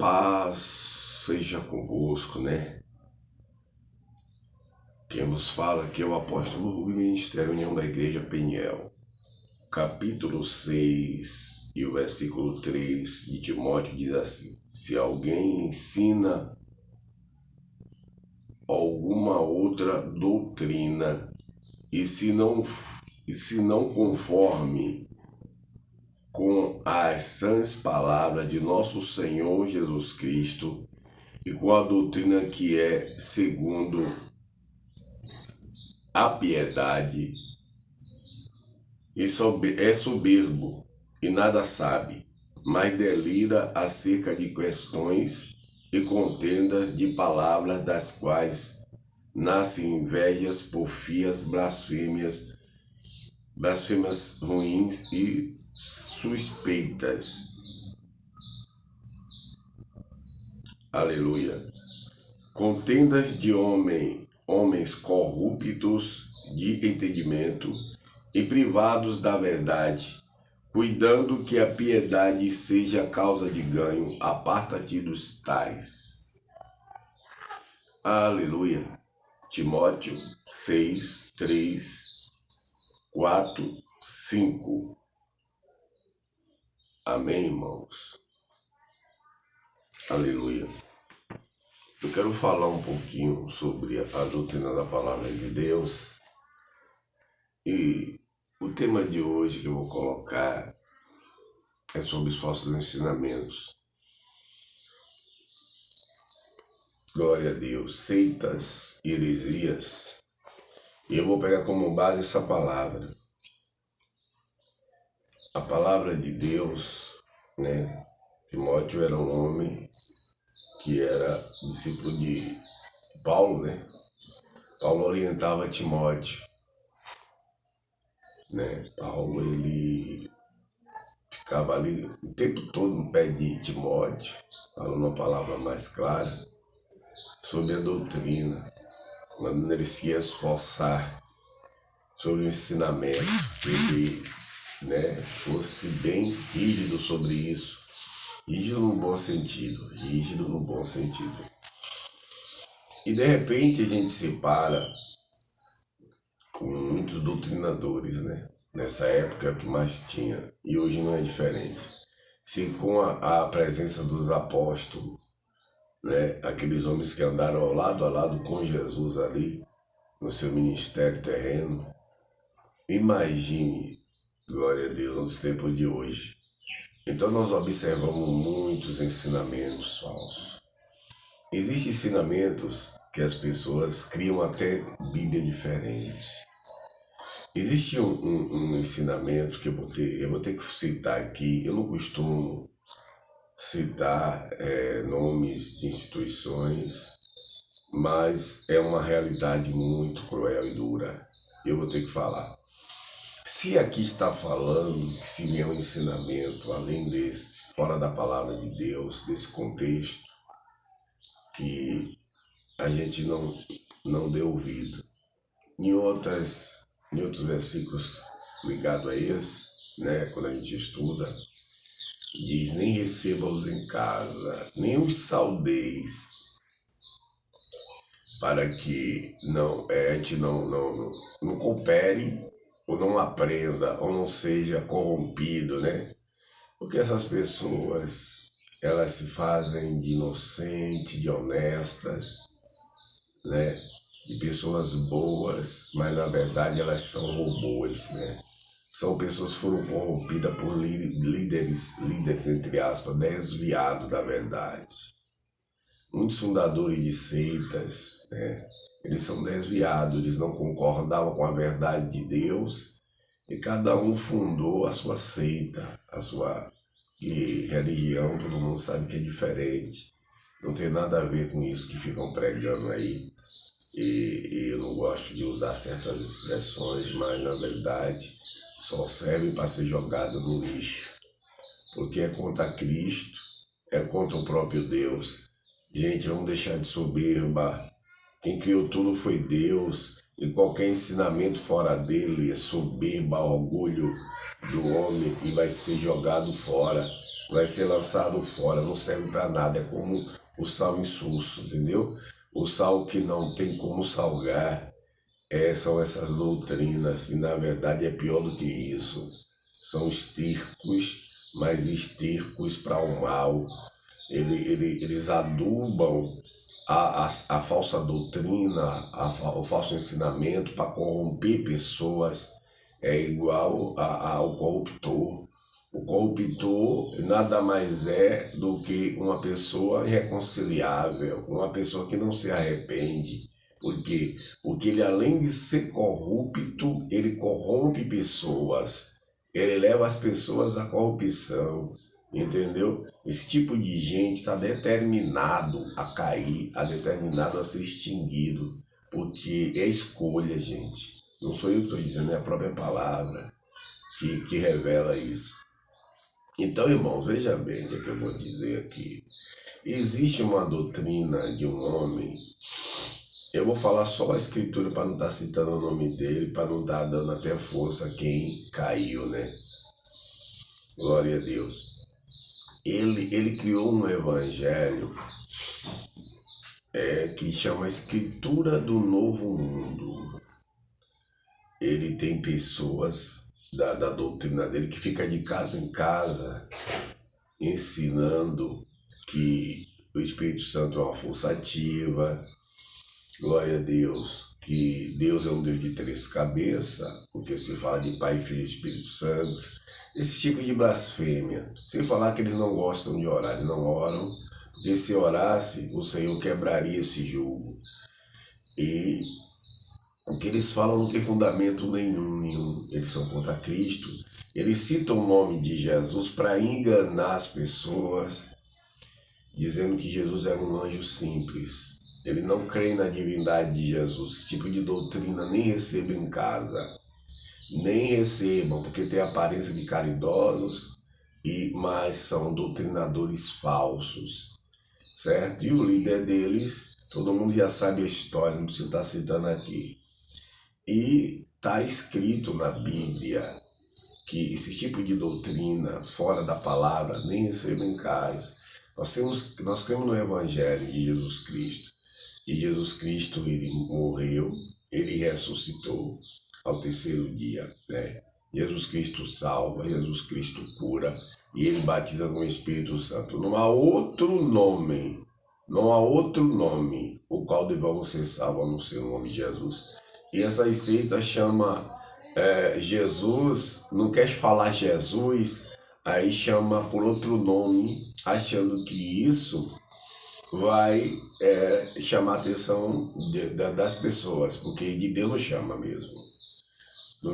Paz seja convosco, né? Quem nos fala aqui é o apóstolo Rubem, Ministério União da Igreja Peniel. Capítulo 6 e o versículo 3 de Timóteo diz assim: se alguém ensina alguma outra doutrina e se não conforme com as sãs palavras de nosso Senhor Jesus Cristo e com a doutrina que é segundo a piedade, é soberbo e nada sabe, mas delira acerca de questões e contendas de palavras, das quais nascem invejas, porfias, blasfêmias ruins e suspeitas. Aleluia. Contendas de homens corruptos de entendimento e privados da verdade, cuidando que a piedade seja causa de ganho, aparta-te dos tais. Aleluia. Timóteo 6, 3, 4, 5. Amém, irmãos? Aleluia. Eu quero falar um pouquinho sobre a doutrina da palavra de Deus. E o tema de hoje que eu vou colocar é sobre os falsos ensinamentos. Glória a Deus. Seitas e heresias. E eu vou pegar como base essa palavra. A palavra de Deus, né? Timóteo era um homem que era discípulo de Paulo, né? Paulo orientava Timóteo, né? Paulo, ele ficava ali o tempo todo no pé de Timóteo, falando uma palavra mais clara sobre a doutrina, quando ele se esforçar sobre o ensinamento, que ele, né, fosse bem rígido sobre isso. Rígido no bom sentido. E de repente a gente se para com muitos doutrinadores, né? Nessa época é o que mais tinha, e hoje não é diferente. Se com a presença dos apóstolos, né? Aqueles homens que andaram lado a lado com Jesus ali, no seu ministério terreno, imagine, glória a Deus, nos tempos de hoje. Então nós observamos muitos ensinamentos falsos. Existem ensinamentos que as pessoas criam até Bíblia diferente. Existe um ensinamento que eu vou ter que citar aqui. Eu não costumo citar nomes de instituições, mas é uma realidade muito cruel e dura. Eu vou ter que falar. Se aqui está falando que se vier um ensinamento além desse, fora da palavra de Deus, desse contexto, que a gente não dê ouvido. Em outros versículos ligados a esse, né, quando a gente estuda, diz: nem receba-os em casa, nem os saudeis, para que a gente não coopere, ou não aprenda, ou não seja corrompido, né? Porque essas pessoas, elas se fazem de inocentes, de honestas, né? De pessoas boas, mas na verdade elas são robôs, né? São pessoas que foram corrompidas por líderes, entre aspas, desviados da verdade. Muitos fundadores de seitas, né? Eles são desviados, eles não concordavam com a verdade de Deus e cada um fundou a sua seita, a sua religião. Todo mundo sabe que é diferente, não tem nada a ver com isso que ficam pregando aí. E eu não gosto de usar certas expressões, mas na verdade só serve para ser jogado no lixo, porque é contra Cristo, é contra o próprio Deus. Gente, vamos deixar de soberba. Quem criou tudo foi Deus, e qualquer ensinamento fora dele é soberba, orgulho do homem, e vai ser jogado fora. vai ser lançado fora, não serve para nada, é como o sal insulso, entendeu? O sal que não tem como salgar, são essas doutrinas, e na verdade é pior do que isso. São estercos, mas estercos para o mal. Eles adubam a falsa doutrina, o falso ensinamento para corromper pessoas. É igual ao corruptor. O corruptor nada mais é do que uma pessoa irreconciliável, uma pessoa que não se arrepende. Por quê? Porque ele, além de ser corrupto, ele corrompe pessoas. Ele leva as pessoas à corrupção, entendeu? Esse tipo de gente está determinado a cair, determinado a ser extinguido, porque é escolha, gente. Não sou eu que estou dizendo, é a própria palavra que revela isso. Então, irmãos, veja bem o que eu vou dizer aqui. Existe uma doutrina de um homem, eu vou falar só a escritura para não estar citando o nome dele, para não estar dando até força a quem caiu, né? Glória a Deus. Ele criou um evangelho que chama Escritura do Novo Mundo. Ele tem pessoas da doutrina dele que fica de casa em casa ensinando que o Espírito Santo é uma força ativa, glória a Deus, que Deus é um Deus de 3 cabeças, porque se fala de Pai, Filho e Espírito Santo, esse tipo de blasfêmia, sem falar que eles não gostam de orar, eles não oram, porque se orasse, o Senhor quebraria esse jugo. E o que eles falam não tem fundamento nenhum, eles são contra Cristo, eles citam o nome de Jesus para enganar as pessoas, dizendo que Jesus era um anjo simples. Ele não crê na divindade de Jesus. Esse tipo de doutrina nem recebam em casa. Nem recebam, porque tem aparência de caridosos, mas são doutrinadores falsos, certo? E o líder deles, todo mundo já sabe a história, não precisa estar citando aqui. E está escrito na Bíblia que esse tipo de doutrina, fora da palavra, nem recebam em casa. Nós cremos no Evangelho de Jesus Cristo. E Jesus Cristo, ele morreu, ele ressuscitou ao 3º dia, né? Jesus Cristo salva, Jesus Cristo cura, e ele batiza com o Espírito Santo. Não há outro nome o qual devamos ser salvos a não ser o nome de Jesus. E essa seitas chama Jesus, não quer falar Jesus, aí chama por outro nome, achando que isso vai chamar a atenção das pessoas, porque de Deus não chama mesmo.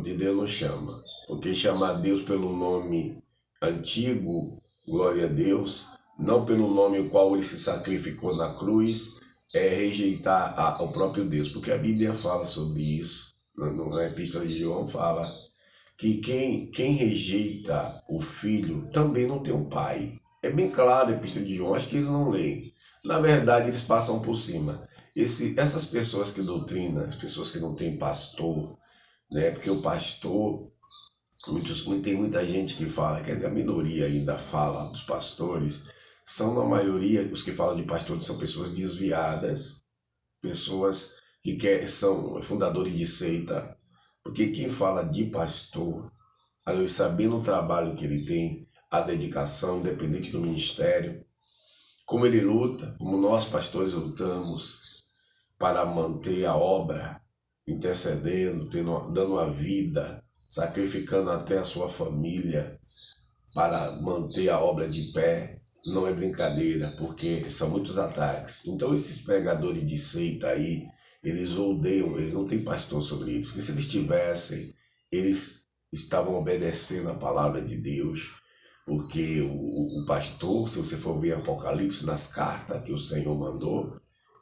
De Deus não chama. Porque chamar Deus pelo nome antigo, glória a Deus, não pelo nome o qual ele se sacrificou na cruz, é rejeitar o próprio Deus. Porque a Bíblia fala sobre isso, na Epístola de João fala que quem rejeita o Filho também não tem um Pai. É bem claro a Epístola de João, acho que eles não leem. Na verdade, eles passam por cima. Essas pessoas que doutrinam, as pessoas que não têm pastor, né? Porque o pastor, tem muita gente que fala, quer dizer, a minoria ainda fala dos pastores, são na maioria, os que falam de pastores são pessoas desviadas, pessoas que são fundadores de seita, porque quem fala de pastor, sabendo o trabalho que ele tem, a dedicação, independente do ministério, como ele luta, como nós pastores lutamos para manter a obra, intercedendo, dando a vida, sacrificando até a sua família para manter a obra de pé, não é brincadeira, porque são muitos ataques. Então esses pregadores de seita aí, eles odeiam, eles não têm pastor sobre isso, porque se eles tivessem, eles estavam obedecendo a palavra de Deus, porque o pastor, se você for ver Apocalipse, nas cartas que o Senhor mandou,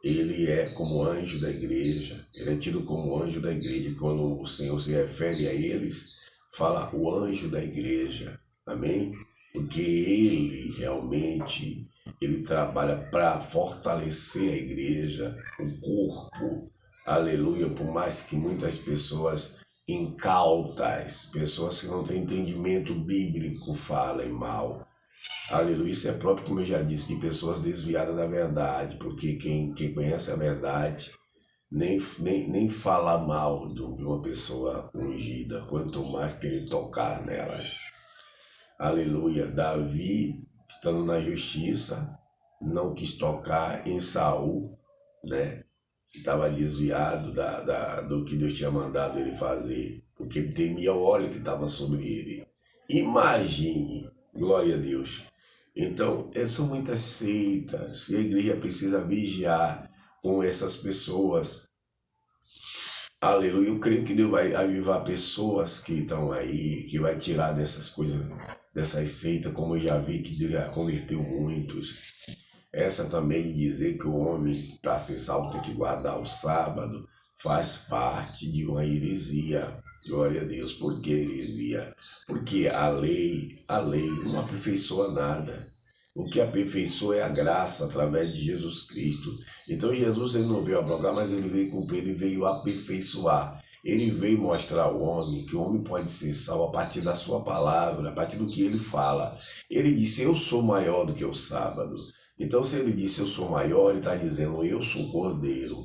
ele é como anjo da igreja, ele é tido como anjo da igreja. Quando o Senhor se refere a eles, fala o anjo da igreja, amém? Porque ele realmente, ele trabalha para fortalecer a igreja, o corpo, aleluia, por mais que muitas pessoas incautas, pessoas que não têm entendimento bíblico falem mal. Aleluia, isso é próprio, como eu já disse, de pessoas desviadas da verdade, porque quem conhece a verdade nem fala mal de uma pessoa ungida, quanto mais querer tocar nelas. Aleluia, Davi, estando na justiça, não quis tocar em Saul, né? Que estava desviado do que Deus tinha mandado ele fazer, porque ele temia o óleo que estava sobre ele. Imagine, glória a Deus. Então, são muitas seitas e a igreja precisa vigiar com essas pessoas. Aleluia, eu creio que Deus vai avivar pessoas que estão aí, que vai tirar dessas coisas, dessas seitas, como eu já vi que Deus já converteu muitos. Essa também de dizer que o homem, para ser salvo, tem que guardar o sábado, faz parte de uma heresia. Glória a Deus. Por que heresia? Porque a lei não aperfeiçoa nada. O que aperfeiçoa é a graça através de Jesus Cristo. Então Jesus ele não veio abrogar, mas ele veio cumprir, ele veio aperfeiçoar. Ele veio mostrar ao homem que o homem pode ser salvo a partir da sua palavra, a partir do que ele fala. Ele disse, eu sou maior do que o sábado. Então, se ele disse eu sou maior, ele está dizendo eu sou o Cordeiro,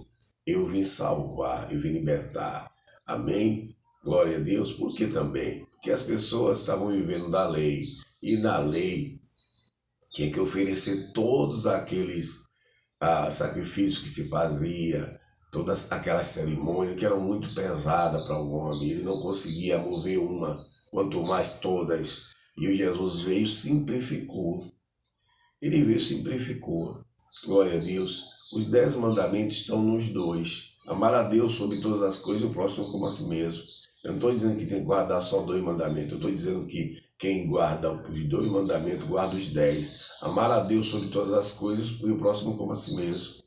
eu vim salvar, eu vim libertar. Amém? Glória a Deus. Por que também? Porque as pessoas estavam vivendo da lei, e na lei tinha que oferecer todos aqueles sacrifícios que se fazia, todas aquelas cerimônias que eram muito pesadas para o homem, ele não conseguia mover uma, quanto mais todas. E o Jesus veio e simplificou. Ele veio e simplificou. Glória a Deus. Os 10 mandamentos estão nos dois. Amar a Deus sobre todas as coisas e o próximo como a si mesmo. Eu não estou dizendo que tem que guardar só 2 mandamentos. Eu estou dizendo que quem guarda os 2 mandamentos, guarda os 10. Amar a Deus sobre todas as coisas e o próximo como a si mesmo.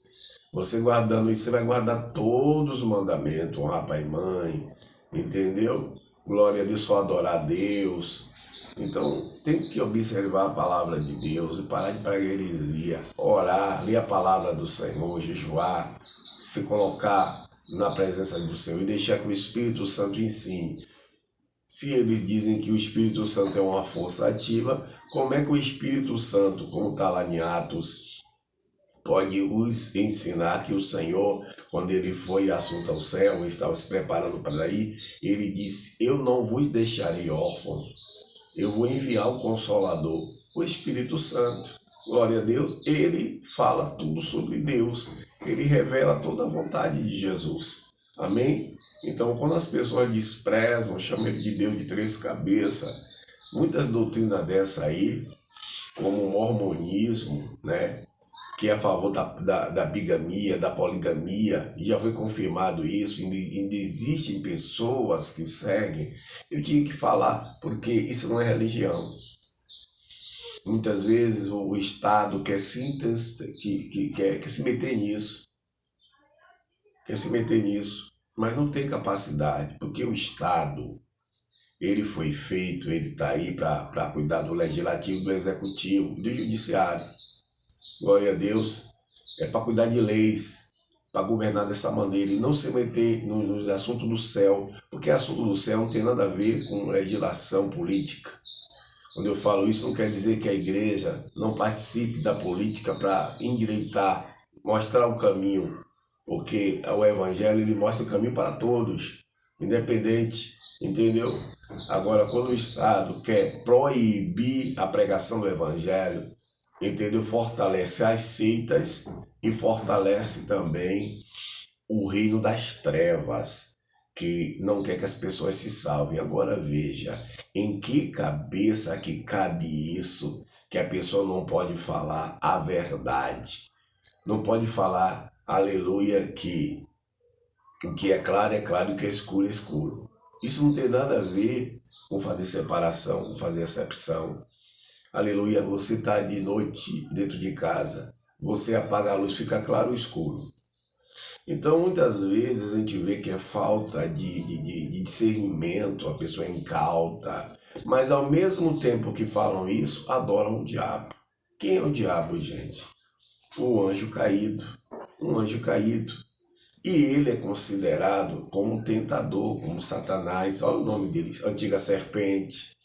Você guardando isso, você vai guardar todos os mandamentos. Honrar pai e mãe. Entendeu? Glória a Deus, só adorar a Deus. Então, tem que observar a palavra de Deus e parar de pregar heresia, orar, ler a palavra do Senhor, jejuar, se colocar na presença do Senhor e deixar que o Espírito Santo ensine. Se eles dizem que o Espírito Santo é uma força ativa, como é que o Espírito Santo, como está lá em Atos, pode os ensinar que o Senhor, quando ele foi assunto ao céu, ele estava se preparando para ir, ele disse, eu não vos deixarei órfãos. Eu vou enviar o Consolador, o Espírito Santo. Glória a Deus. Ele fala tudo sobre Deus. Ele revela toda a vontade de Jesus. Amém? Então, quando as pessoas desprezam, chamam ele de Deus de 3 cabeças, muitas doutrinas dessa aí, como o mormonismo, né? Que é a favor da bigamia, da poligamia, e já foi confirmado isso, ainda existem pessoas que seguem. Eu tinha que falar, porque isso não é religião. Muitas vezes o Estado quer se meter nisso, mas não tem capacidade, porque o Estado, ele foi feito, ele está aí para cuidar do legislativo, do executivo, do judiciário. Glória a Deus, é para cuidar de leis, para governar dessa maneira e não se meter nos assuntos do céu, porque assunto do céu não tem nada a ver com legislação política. Quando eu falo isso, não quer dizer que a igreja não participe da política para endireitar, mostrar o caminho, porque o Evangelho ele mostra o caminho para todos, independente, entendeu? Agora, quando o Estado quer proibir a pregação do Evangelho, entendeu? Fortalece as seitas e fortalece também o reino das trevas, que não quer que as pessoas se salvem. Agora veja, em que cabeça que cabe isso, que a pessoa não pode falar a verdade, não pode falar, aleluia, que o que é claro é claro e o que é escuro é escuro. Isso não tem nada a ver com fazer separação, com fazer acepção. Aleluia, você está de noite dentro de casa, você apaga a luz, fica claro ou escuro. Então, muitas vezes a gente vê que é falta de discernimento, a pessoa é incauta, mas ao mesmo tempo que falam isso, adoram o diabo. Quem é o diabo, gente? O anjo caído, um anjo caído. E ele é considerado como um tentador, como Satanás, olha o nome dele, antiga serpente.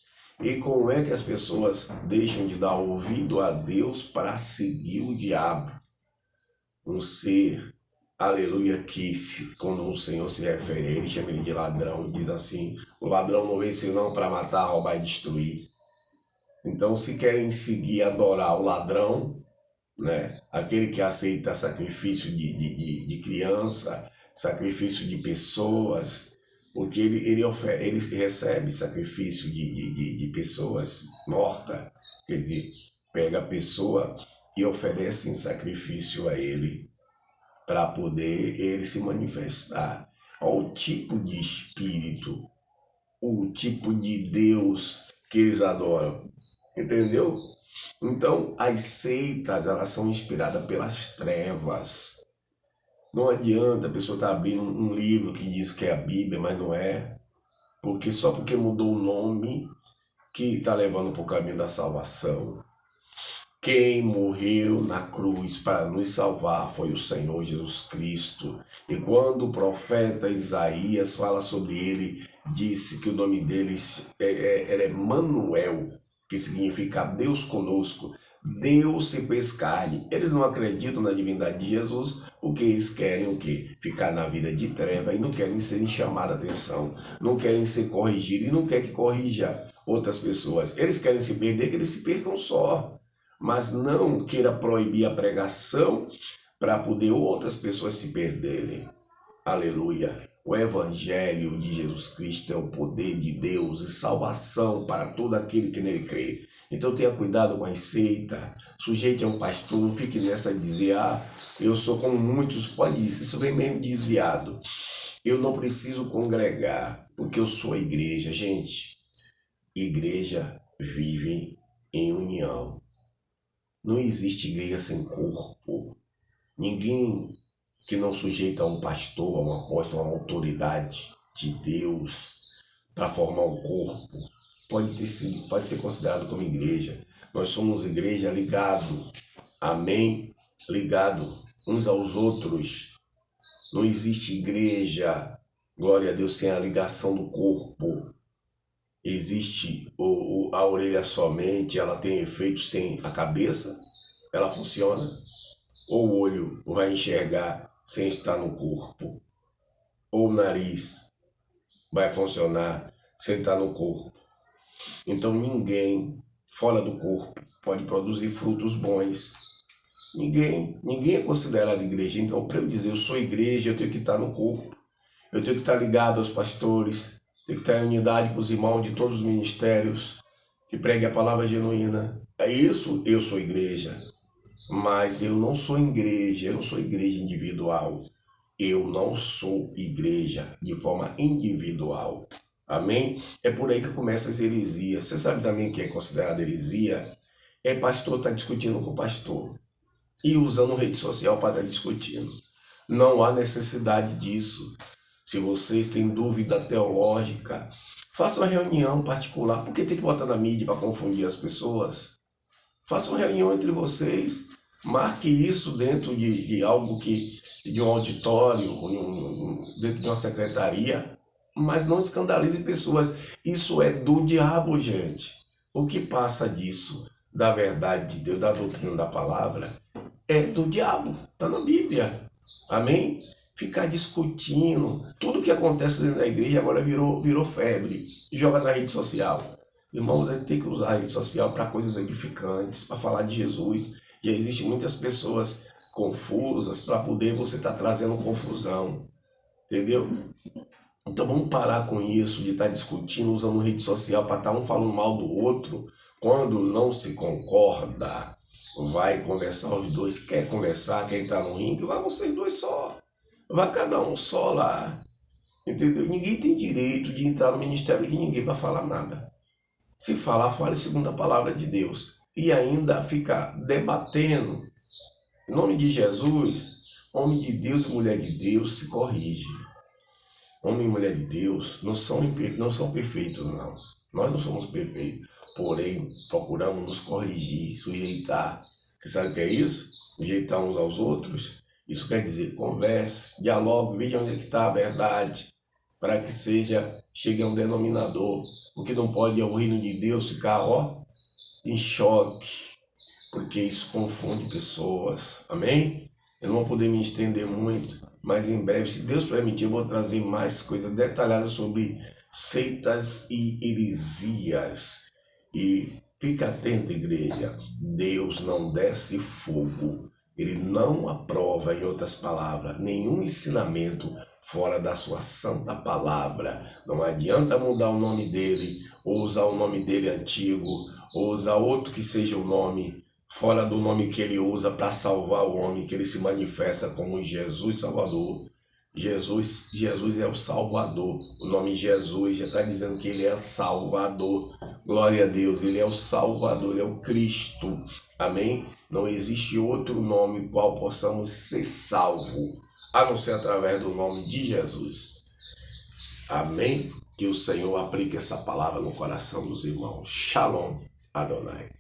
E como é que as pessoas deixam de dar ouvido a Deus para seguir o diabo? Um ser, aleluia, que quando o Senhor se refere a ele, chama ele de ladrão, e diz assim: o ladrão não vem senão para matar, roubar e destruir. Então, se querem seguir, adorar o ladrão, né? Aquele que aceita sacrifício de criança, sacrifício de pessoas, porque ele recebe sacrifício de pessoas mortas, quer dizer, pega a pessoa e oferece em sacrifício a ele, para poder ele se manifestar. Olha o tipo de espírito, o tipo de Deus que eles adoram, entendeu? Então, as seitas, elas são inspiradas pelas trevas. Não adianta a pessoa estar abrindo um livro que diz que é a Bíblia, mas não é. Porque só porque mudou o nome que está levando para o caminho da salvação. Quem morreu na cruz para nos salvar foi o Senhor Jesus Cristo. E quando o profeta Isaías fala sobre ele, disse que o nome dele era Emanuel, que significa Deus conosco. Deus se fez carne. Eles não acreditam na divindade de Jesus, porque eles querem o quê? Ficar na vida de treva e não querem ser chamados a atenção, não querem ser corrigidos e não querem que corrija outras pessoas. Eles querem se perder, que eles se percam só. Mas não queira proibir a pregação para poder outras pessoas se perderem. Aleluia. O Evangelho de Jesus Cristo é o poder de Deus e salvação para todo aquele que nele crê. Então tenha cuidado com a seita, sujeite a um pastor, não fique nessa de dizer, eu sou como muitos, pode isso vem meio desviado. Eu não preciso congregar, porque eu sou a igreja. Gente, igreja vive em união. Não existe igreja sem corpo. Ninguém que não sujeita a um pastor, a um apóstolo, a uma autoridade de Deus para formar um corpo, pode ser considerado como igreja. Nós somos igreja ligado, amém? Ligado uns aos outros. Não existe igreja, glória a Deus, sem a ligação do corpo. Existe a orelha somente, ela tem efeito sem a cabeça, ela funciona. Ou o olho vai enxergar sem estar no corpo. Ou o nariz vai funcionar sem estar no corpo. Então ninguém fora do corpo pode produzir frutos bons. Ninguém é considerado igreja. Então, para eu dizer eu sou igreja, eu tenho que estar no corpo. Eu tenho que estar ligado aos pastores. Tem que estar em unidade com os irmãos de todos os ministérios, que pregue a palavra genuína. É isso, eu sou igreja. Mas eu não sou igreja, eu não sou igreja individual. Eu não sou igreja de forma individual. Amém? É por aí que começa as heresias. Você sabe também o que é considerado heresia? É pastor estar discutindo com pastor e usando rede social para estar discutindo. Não há necessidade disso. Se vocês têm dúvida teológica, faça uma reunião particular. Por que tem que botar na mídia para confundir as pessoas? Faça uma reunião entre vocês, marque isso dentro de algo de um auditório, dentro de uma secretaria, mas não escandalize pessoas. Isso é do diabo, gente. O que passa disso, da verdade de Deus, da doutrina da palavra, é do diabo. Está na Bíblia. Amém? Ficar discutindo, tudo que acontece dentro da igreja agora virou febre, joga na rede social. Irmãos, a gente tem que usar a rede social para coisas edificantes, para falar de Jesus. Já existem muitas pessoas confusas para poder você estar trazendo confusão, entendeu? Então vamos parar com isso de estar discutindo, usando rede social para estar um falando mal do outro. Quando não se concorda, vai conversar os dois. Quer conversar, quer entrar no ringue, vai vocês dois só. Vai cada um só lá, entendeu? Ninguém tem direito de entrar no ministério de ninguém para falar nada. Se falar, fale segundo a palavra de Deus. E ainda ficar debatendo. Em nome de Jesus, homem de Deus e mulher de Deus se corrige. Homem e mulher de Deus não são perfeitos, não. Nós não somos perfeitos. Porém, procuramos nos corrigir, sujeitar. Você sabe o que é isso? Sujeitar uns aos outros. Isso quer dizer, converse, dialogue, veja onde é que está a verdade, para que seja chegue a um denominador, porque não pode ao reino de Deus ficar, em choque, porque isso confunde pessoas, amém? Eu não vou poder me estender muito, mas em breve, se Deus permitir, eu vou trazer mais coisas detalhadas sobre seitas e heresias. E fica atento, igreja, Deus não desce fogo, Ele não aprova, em outras palavras, nenhum ensinamento fora da sua santa palavra. Não adianta mudar o nome dele, ou usar o nome dele antigo, ou usar outro que seja o nome fora do nome que ele usa para salvar o homem, que ele se manifesta como Jesus Salvador. Jesus é o Salvador. O nome Jesus já está dizendo que ele é Salvador. Glória a Deus, ele é o Salvador, ele é o Cristo. Amém? Não existe outro nome qual possamos ser salvos, a não ser através do nome de Jesus. Amém? Que o Senhor aplique essa palavra no coração dos irmãos. Shalom, Adonai.